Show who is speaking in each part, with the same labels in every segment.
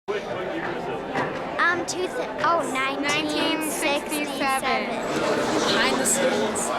Speaker 1: Oh, 1967.
Speaker 2: Behind the scenes.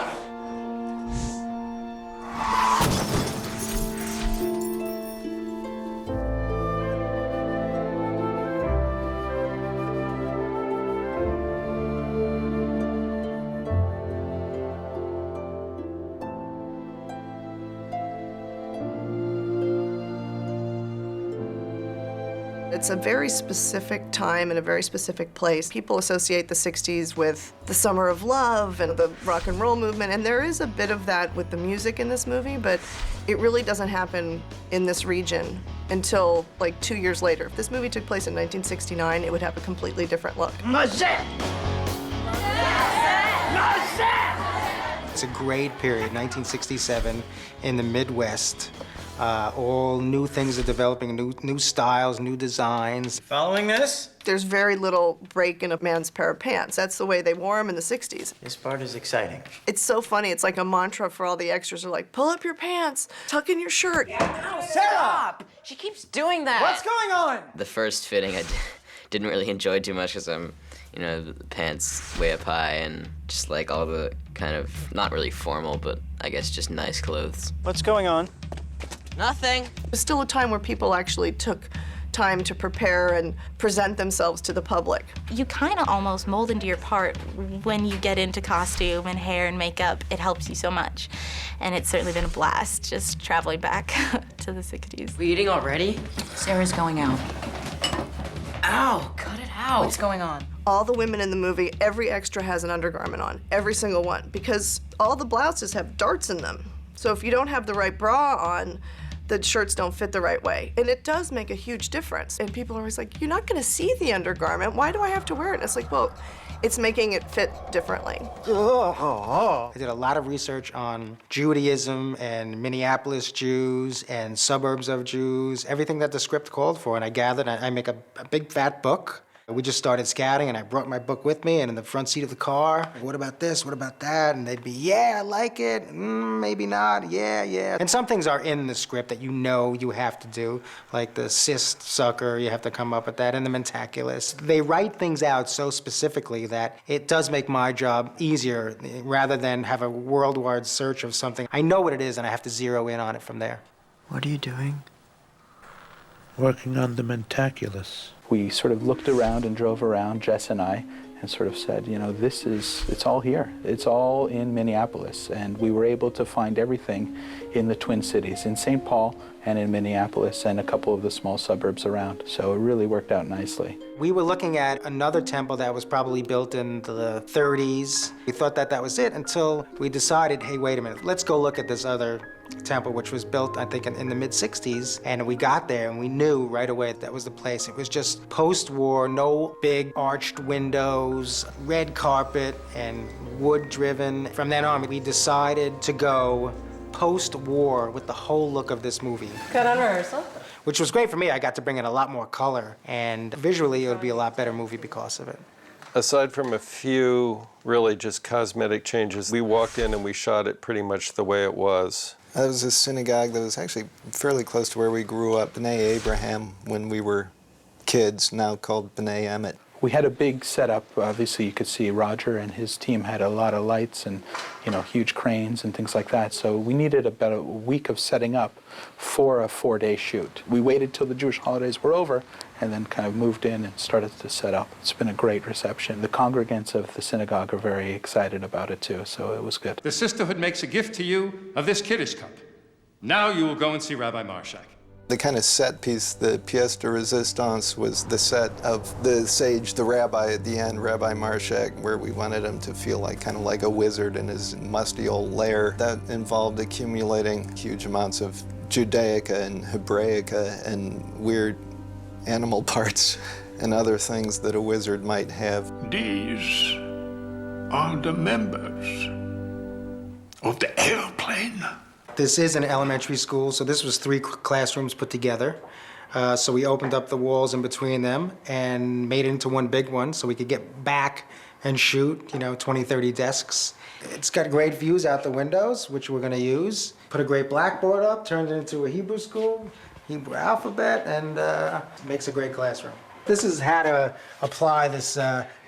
Speaker 3: It's a very specific time and a very specific place. People associate the 60s with the summer of love and the rock and roll movement, and there is a bit of that with the music in this movie, but it really doesn't happen in this region until like 2 years later. If this movie took place in 1969, it would have a completely different look.
Speaker 4: It's a great period, 1967 in the Midwest. All new things are developing, new styles, new designs.
Speaker 5: Following this?
Speaker 3: There's very little break in a man's pair of pants. That's the way they wore them in the 60s.
Speaker 5: This part is exciting.
Speaker 3: It's so funny. It's like a mantra for all the extras. Are like, pull up your pants, tuck in your shirt.
Speaker 2: Ow, stop! She keeps doing that.
Speaker 5: What's going on?
Speaker 6: The first fitting I didn't really enjoy too much because I'm, the pants way up high and just like all the kind of, not really formal, but I guess just nice clothes.
Speaker 5: What's going on?
Speaker 2: Nothing.
Speaker 3: It was still a time where people actually took time to prepare and present themselves to the public.
Speaker 7: You kind of almost mold into your part when you get into costume and hair and makeup. It helps you so much. And it's certainly been a blast just traveling back to the 60s.
Speaker 2: We eating already?
Speaker 8: Sarah's going out.
Speaker 2: Ow, cut it out.
Speaker 8: What's going on?
Speaker 3: All the women in the movie, every extra has an undergarment on, every single one, because all the blouses have darts in them. So if you don't have the right bra on, the shirts don't fit the right way. And it does make a huge difference. And people are always like, you're not gonna see the undergarment. Why do I have to wear it? And it's like, well, it's making it fit differently.
Speaker 4: I did a lot of research on Judaism and Minneapolis Jews and suburbs of Jews, everything that the script called for. And I gathered, I make a big fat book. We just started scouting, and I brought my book with me, and in the front seat of the car, what about this, what about that? And they'd be, yeah, I like it, maybe not, yeah. And some things are in the script that you have to do, like the cyst sucker, you have to come up with that, and the mentaculus. They write things out so specifically that it does make my job easier, rather than have a worldwide search of something. I know what it is, and I have to zero in on it from there.
Speaker 5: What are you doing?
Speaker 9: Working on the mentaculus.
Speaker 10: We sort of looked around and drove around, Jess and I, and sort of said, it's all here. It's all in Minneapolis. And we were able to find everything in the Twin Cities, in St. Paul and in Minneapolis and a couple of the small suburbs around. So it really worked out nicely.
Speaker 4: We were looking at another temple that was probably built in the 30s. We thought that was it until we decided, hey, wait a minute, let's go look at this other temple, which was built, I think, in the mid-60s. And we got there and we knew right away that was the place. It was just post-war, no big arched windows, red carpet, and wood-driven. From then on, we decided to go post-war with the whole look of this movie.
Speaker 2: Cut on rehearsal.
Speaker 4: Which was great for me. I got to bring in a lot more color, and visually it would be a lot better movie because of it.
Speaker 11: Aside from a few really just cosmetic changes, we walked in and we shot it pretty much the way it was.
Speaker 12: That was a synagogue that was actually fairly close to where we grew up, B'nai Abraham, when we were kids, now called B'nai Emmet.
Speaker 10: We had a big setup. Obviously, you could see Roger and his team had a lot of lights and, huge cranes and things like that. So we needed about a week of setting up for a 4-day shoot. We waited till the Jewish holidays were over and then kind of moved in and started to set up. It's been a great reception. The congregants of the synagogue are very excited about it too, so it was good.
Speaker 13: The sisterhood makes a gift to you of this Kiddush cup. Now you will go and see Rabbi Marshak.
Speaker 12: The kind of set piece, the pièce de résistance, was the set of the sage, the rabbi at the end, Rabbi Marshak, where we wanted him to feel kind of like a wizard in his musty old lair. That involved accumulating huge amounts of Judaica and Hebraica and weird animal parts and other things that a wizard might have.
Speaker 9: These are the members of the airplane.
Speaker 4: This is an elementary school, so this was 3 classrooms put together. So we opened up the walls in between them and made it into one big one so we could get back and shoot, 20, 30 desks. It's got great views out the windows, which we're gonna use. Put a great blackboard up, turned it into a Hebrew school, Hebrew alphabet, and makes a great classroom. This is how to apply this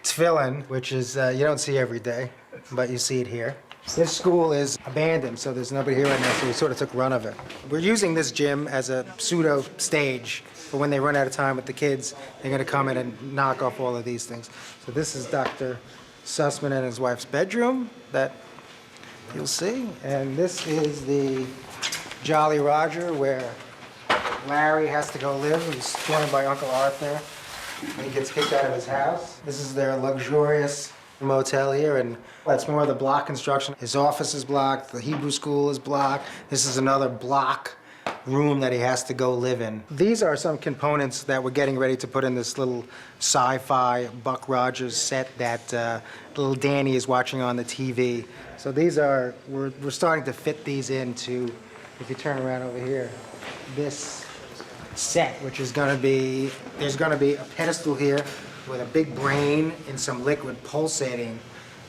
Speaker 4: tefillin, which is you don't see every day, but you see it here. This school is abandoned, so there's nobody here right now, so we sort of took run of it. We're using this gym as a pseudo stage for when they run out of time with the kids. They're going to come in and knock off all of these things. So this is Dr. Sussman and his wife's bedroom that you'll see. And this is the Jolly Roger where Larry has to go live. He's joined by Uncle Arthur when he gets kicked out of his house. This is their luxurious motel here, and that's more of the block construction. His office is blocked, the Hebrew school is blocked. This is another block room that he has to go live in. These are some components that we're getting ready to put in this little sci-fi Buck Rogers set that little Danny is watching on the TV. So these are, we're starting to fit these into, if you turn around over here, this set, which is gonna be, there's gonna be a pedestal here with a big brain and some liquid pulsating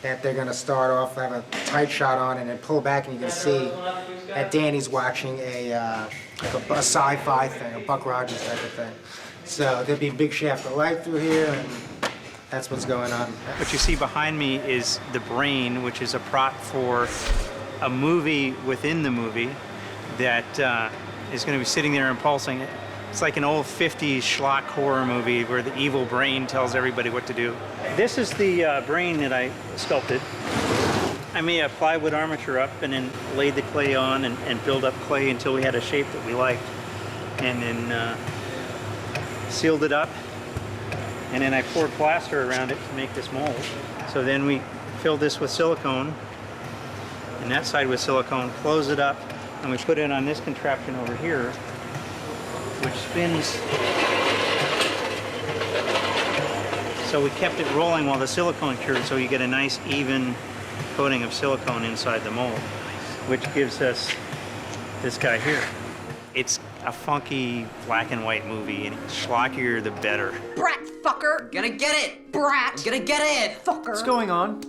Speaker 4: that they're gonna start off, have a tight shot on and then pull back, and you can see that Danny's watching a sci-fi thing, a Buck Rogers type of thing. So there'll be a big shaft of light through here, and that's what's going on.
Speaker 8: What you see behind me is the brain, which is a prop for a movie within the movie that is gonna be sitting there and pulsing. It's like an old 50s schlock horror movie where the evil brain tells everybody what to do. This is the brain that I sculpted. I made a plywood armature up and then laid the clay on and built up clay until we had a shape that we liked. And then sealed it up. And then I poured plaster around it to make this mold. So then we filled this with silicone, and that side with silicone, close it up, and we put it on this contraption over here, which spins. So we kept it rolling while the silicone cured, so you get a nice even coating of silicone inside the mold, which gives us this guy here. It's a funky black and white movie, and schlockier the better.
Speaker 2: Brat, fucker! I'm gonna get it! Brat! I'm gonna get it! Fucker!
Speaker 5: What's going on?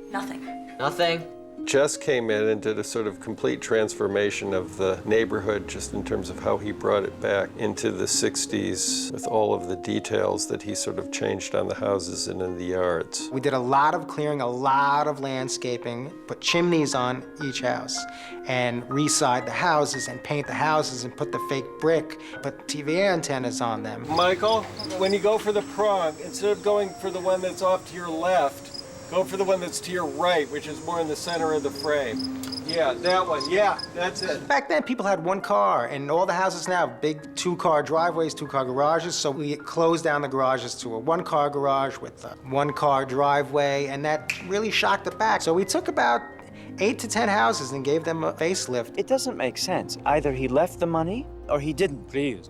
Speaker 2: Nothing. Nothing.
Speaker 11: Jess came in and did a sort of complete transformation of the neighborhood just in terms of how he brought it back into the 60s with all of the details that he sort of changed on the houses and in the yards.
Speaker 4: We did a lot of clearing, a lot of landscaping, put chimneys on each house, and re-side the houses and paint the houses and put the fake brick, put TV antennas on them.
Speaker 11: Michael, when you go for the prong, instead of going for the one that's off to your left, go for the one that's to your right, which is more in the center of the frame. Yeah, that one. Yeah, that's it.
Speaker 4: Back then, people had one car, and all the houses now have big two-car driveways, two-car garages, so we closed down the garages to a one-car garage with a one-car driveway, and that really shocked it back. So we took about 8 to 10 houses and gave them a facelift.
Speaker 5: It doesn't make sense. Either he left the money or he didn't. Please,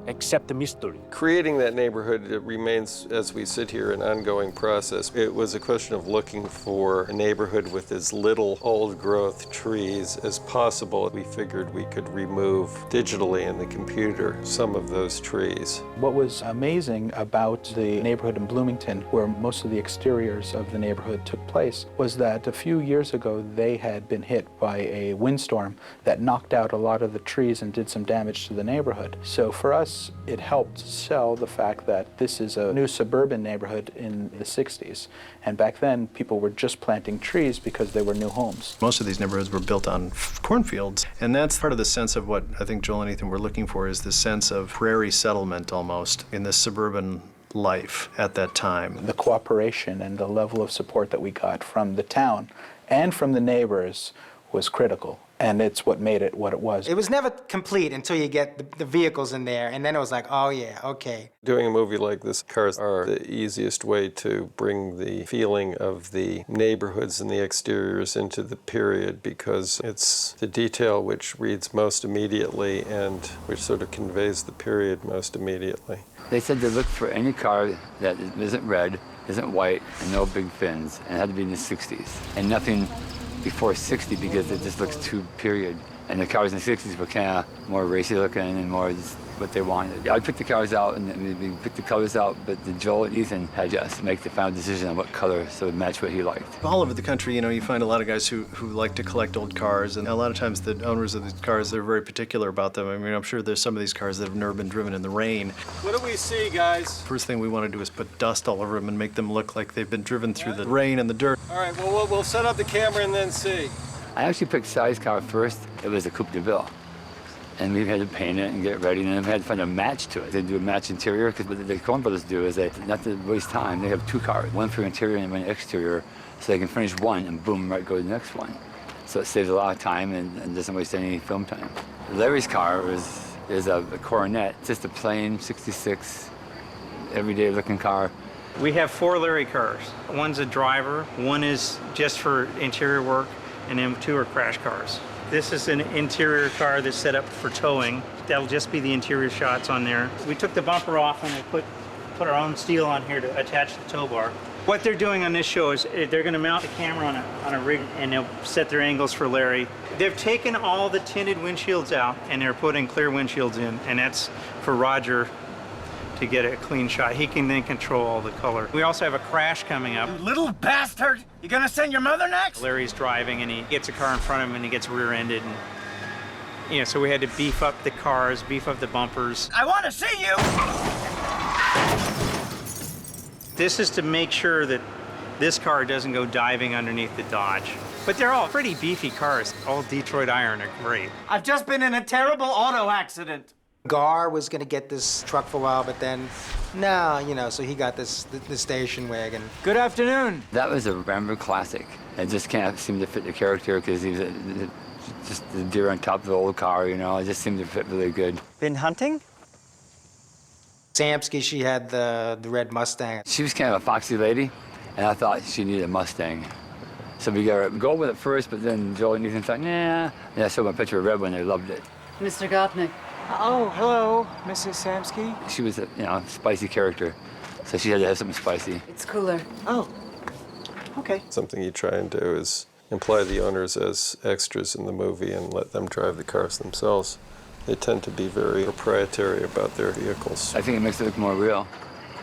Speaker 5: accept the mystery.
Speaker 11: Creating that neighborhood, it remains, as we sit here, an ongoing process. It was a question of looking for a neighborhood with as little old-growth trees as possible. We figured we could remove digitally in the computer some of those trees.
Speaker 10: What was amazing about the neighborhood in Bloomington, where most of the exteriors of the neighborhood took place, was that a few years ago they had been hit by a windstorm that knocked out a lot of the trees and did some damage to the neighborhood. So for us, it helped sell the fact that this is a new suburban neighborhood in the 60s. And back then, people were just planting trees because they were new homes.
Speaker 14: Most of these neighborhoods were built on cornfields. And that's part of the sense of what I think Joel and Ethan were looking for, is this sense of prairie settlement almost in this suburban life at that time.
Speaker 10: The cooperation and the level of support that we got from the town and from the neighbors was critical. And it's what made it what it was.
Speaker 4: It was never complete until you get the vehicles in there, and then it was like, oh yeah, okay.
Speaker 11: Doing a movie like this, cars are the easiest way to bring the feeling of the neighborhoods and the exteriors into the period, because it's the detail which reads most immediately and which sort of conveys the period most immediately.
Speaker 15: They said to look for any car that isn't red, isn't white, and no big fins, and it had to be in the 60s. And nothing before 60 because it just looks too period. And the cars in the 60s were kind of more racy looking and more just what they wanted. I picked the cars out and we picked the colors out, but Joel and Ethan had us make the final decision on what color so it would match what he liked.
Speaker 14: All over the country, you know, you find a lot of guys who like to collect old cars, and a lot of times the owners of these cars, they're very particular about them. I mean, I'm sure there's some of these cars that have never been driven in the rain.
Speaker 16: What do we see, guys?
Speaker 14: First thing we want to do is put dust all over them and make them look like they've been driven through the rain and the dirt.
Speaker 16: All right, well, we'll set up the camera and then see.
Speaker 15: I actually picked Cy's car first. It was a Coupe de Ville. And we had to paint it and get it ready, and then we had to find a match to it. They do a match interior, because what the Coen brothers do is they, not to waste time, they have two cars, one for interior and one exterior, so they can finish one and boom, right go to the next one. So it saves a lot of time and doesn't waste any film time. Larry's car is a Coronet, just a plain 66, everyday looking car.
Speaker 8: We have 4 Larry cars. One's a driver, one is just for interior work, and then 2 are crash cars. This is an interior car that's set up for towing. That'll just be the interior shots on there. We took the bumper off and we put our own steel on here to attach the tow bar. What they're doing on this show is they're going to mount the camera on a rig and they'll set their angles for Larry. They've taken all the tinted windshields out and they're putting clear windshields in, and that's for Roger to get a clean shot. He can then control all the color. We also have a crash coming up.
Speaker 16: You little bastard! You gonna send your mother next?
Speaker 8: Larry's driving and he gets a car in front of him and he gets rear-ended. And, you know, so we had to beef up the cars, beef up the bumpers.
Speaker 16: I want to see you!
Speaker 8: This is to make sure that this car doesn't go diving underneath the Dodge. But they're all pretty beefy cars. All Detroit Iron are great.
Speaker 16: I've just been in a terrible auto accident.
Speaker 4: Gar was going to get this truck for a while, but then, no, you know, so he got the station wagon.
Speaker 16: Good afternoon.
Speaker 15: That was a Rambler classic. It just can't seem to fit the character because he was just the deer on top of the old car, you know. It just seemed to fit really good.
Speaker 16: Been hunting?
Speaker 4: Samsky, she had the red Mustang.
Speaker 15: She was kind of a foxy lady, and I thought she needed a Mustang. So we got her go with it first, but then Joel and Ethan thought, nah. And I showed them a picture of a red one, they loved it.
Speaker 17: Mr. Gopnik.
Speaker 16: Oh, hello, Mrs. Samsky.
Speaker 15: She was a, spicy character, so she had to have something spicy.
Speaker 17: It's cooler.
Speaker 16: Oh, okay.
Speaker 11: Something you try and do is imply the owners as extras in the movie and let them drive the cars themselves. They tend to be very proprietary about their vehicles.
Speaker 15: I think it makes it look more real.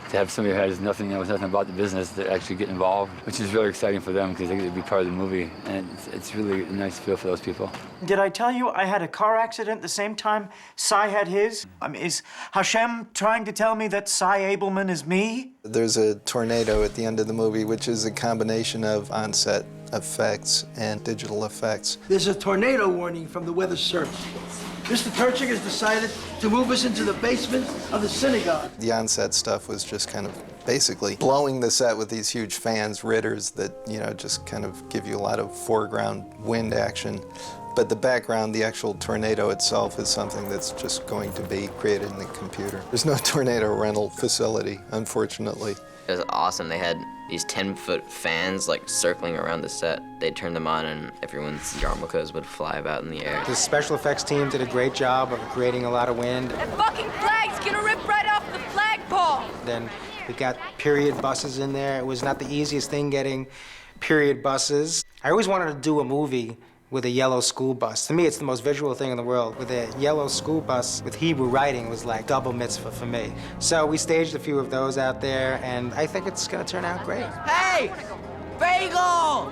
Speaker 15: To have somebody who knows nothing about the business to actually get involved, which is really exciting for them because they get to be part of the movie, and it's really a nice feel for those people.
Speaker 16: Did I tell you I had a car accident the same time Cy had his? Is Hashem trying to tell me that Cy Abelman is me?
Speaker 12: There's a tornado at the end of the movie, which is a combination of on-set effects and digital effects.
Speaker 18: There's a tornado warning from the Weather Service. Mr. Turchik has decided to move us into the basement of the synagogue.
Speaker 12: The on-set stuff was just kind of basically blowing the set with these huge fans, Ritters, that, just kind of give you a lot of foreground wind action. But the background, the actual tornado itself, is something that's just going to be created in the computer. There's no tornado rental facility, unfortunately.
Speaker 6: It was awesome. They had these 10-foot fans circling around the set. They'd turn them on and everyone's yarmulkes would fly about in the air.
Speaker 4: The special effects team did a great job of creating a lot of wind.
Speaker 17: That fucking flag's gonna rip right off the flagpole!
Speaker 4: Then we got period buses in there. It was not the easiest thing getting period buses. I always wanted to do a movie with a yellow school bus. To me, it's the most visual thing in the world. With a yellow school bus with Hebrew writing was like double mitzvah for me. So we staged a few of those out there, and I think it's gonna turn out great.
Speaker 16: Hey! Bagel!